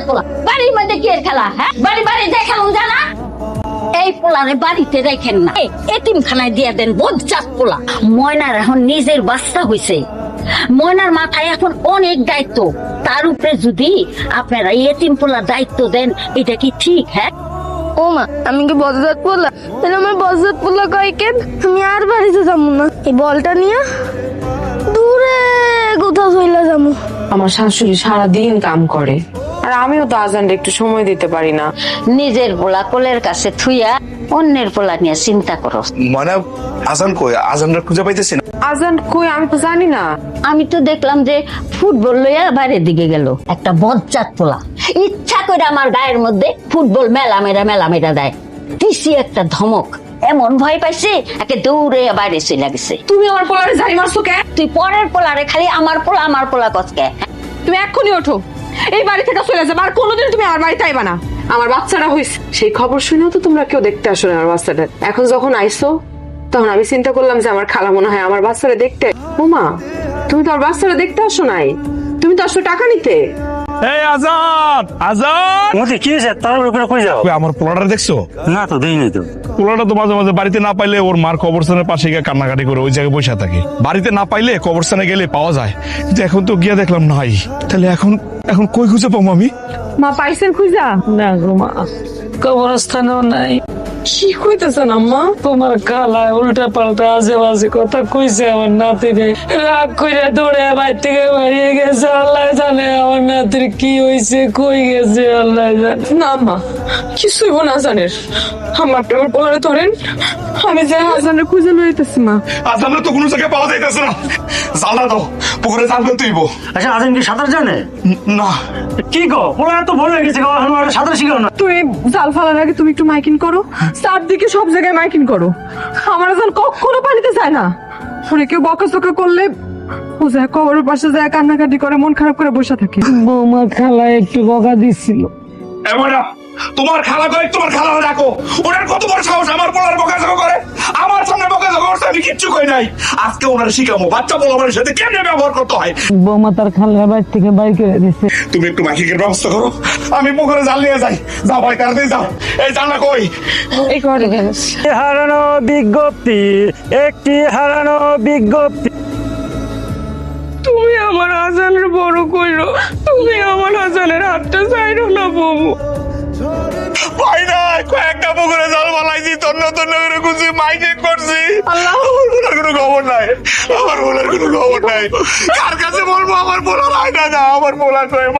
পোলা বাড়ির মধ্যে কি এর খেলা? হ্যাঁ, বাড়ি বাড়ি দেখালুম জানা। এই পোলারে বাড়িতে রেখেন না, এতিমখানায় দিয়ে দেন। বজ্জাত পোলা। ময়নার এখন নিজের বাচ্চা হইছে, ময়নার মাথায় এখন অনেক দায়িত্ব। তার উপরে যদি আপনারা এতিম পোলার দায়িত্ব দেন, এটা কি ঠিক? হ্যাঁ, ও মা, আমি কি বজ্জাত পোলা? তাহলে আমার বজ্জাত পোলা কয় কেন? আমি আর বাড়িতে যাবো না, এই বলটা নিয়ে দূরে কোথাও চলে যাবো। আমার শাশুড়ি সারাদিন কাম করে, আর আমিও তো আজানটা একটু সময় দিতে পারি না। নিজের পোলা কোলের কাছে থুইয়া অন্যের পোলা নিয়ে চিন্তা করো। মানে আজান কই? আজানটা খুঁজে পাইতেছি না। আজান কই আমি তো জানি না। আমি তো দেখলাম যে ফুটবল লইয়া বাইরের দিকে গেল একটা বজ্জাত পোলা। ইচ্ছা করে আমার গায়ের মধ্যে ফুটবল মেলা মেরা দেয়। দিছি একটা ধমক, এমন ভয় পাইছে একে দৌড়ে বাইরে চলে গেছে। তুমি আমার পোলারে জানি মারছো কে? তুই পরের পোলারে খালি আমার পোলা কচকে। তুমি এক্ষুনি ওঠো, এই বাড়ি থেকে চলে যাবে, আর কোনোদিন তুমি আমার বাড়িতে আইবা না। আমার বাচ্চাটা হইছে, সেই খবর শুনেও তো তোমরা কেউ দেখতে আসো না আমার বাচ্চাটা। এখন যখন আইসো তখন আমি চিন্তা করলাম যে আমার খালা মনে হয় আমার বাচ্চাটা দেখতে। ও মা, তুমি তো আমার বাচ্চাটা দেখতে আসো নাই, তুমি তো আসো টাকা নিতে। এই আজাদ, আজাদ, তোমাকে কি হয়েছে? তার উপরে কই যাও? ওই আমার পোলাটা দেখছো? না তো দেইনি তো। পোলাটা তো মাঝে মাঝে বাড়িতে না পাইলে ওর মার কবরস্থানের পাশে গিয়ে কান্নাকাটি করে ওই জায়গায় বসে থাকে। বাড়িতে না পাইলে কবরস্থানে গেলে পাওয়া যায়, কিন্তু এখন তো গিয়া দেখলাম নাই। তাহলে এখন এখন কই খুঁজে পাবো আমি? মা পাইছেন খুঁজা? না গো মা, কবরস্থানেও নাই। কি কইতেছেন আম্মা? তোমার খালায় উল্টা পাল্টা আজে বাজে কথা কইছে আমার নাতিরে। রাগ করে দৌড়ে বাইর থেকে বেরিয়ে গেছে। আল্লাহ জানে আমার নাতির কি হয়েছে, কই গেছে আল্লাহ জানে। না আম্মা, কিছুই না জানের। আমার প্রেমের পোলারে ধরেন, আমি যে হাজানের খুঁজে লইতেছি। মা আজানটা তো কোনো জায়গায় পাওয়া যাইতেছে না। জালটা দাও, পুকুরে জাল ফেলতে হইব। আচ্ছা, আজান কি সাঁতার জানে? না। কি গো, ওরা তো ভুল হয়ে গেছে, সাঁতার শিখাও না। তুমি জাল ফালার আগে তুমি একটু মাইকিং করো, চারদিকে সব জায়গায় মাইকিং করো। আমার জান কখনো পানিতে যায় না। ওরে কেউ বকাঝকা করলে ও যায় কবরের পাশে যায় কান্নাকাটি করে, মন খারাপ করে বসে থাকে। বৌমা খালা একটু বকা দিচ্ছিল। এমরা তোমার খালা কই? তোমার খালা রাখো। ওনার কত বড় সাহস আমার পোলার বকাঝকা করে, আমার সামনে বকাঝকা করছে। আমি কিচ্ছু কই নাই। আজকে ওনার শিখামো বাচ্চা পোলার সাথে কেমনে ব্যবহার করতে হয়। বৌমা তার খালা বাইর থেকে বাইর করে দিছে। তুমি একটু মাইকিংয়ের ব্যবস্থা করো, আমি পুকুরে জাল নিয়ে যাই। যাও ভাই, তাড়াতাড়ি যাও। এই জালটা কই? এই করে হারানো বিজ্ঞপ্তি, একটি হারানো বিজ্ঞপ্তি। তুমি আমার আজানের বড় কইরো, তুমি আমার আজানের হাতটা ছাইরো না বউ। ভাই না, কয়েকটা পুকুরে জাল বালাইছি, তন্ন তন্ন করে খুঁজি, মাইকিং করছি। আল্লাহ, আমার পোলার কোনো খবর নাই, আমার পোলার কোনো খবর নাই। কার কাছে বলবো আমার পোলার আয় না? আমার পোলার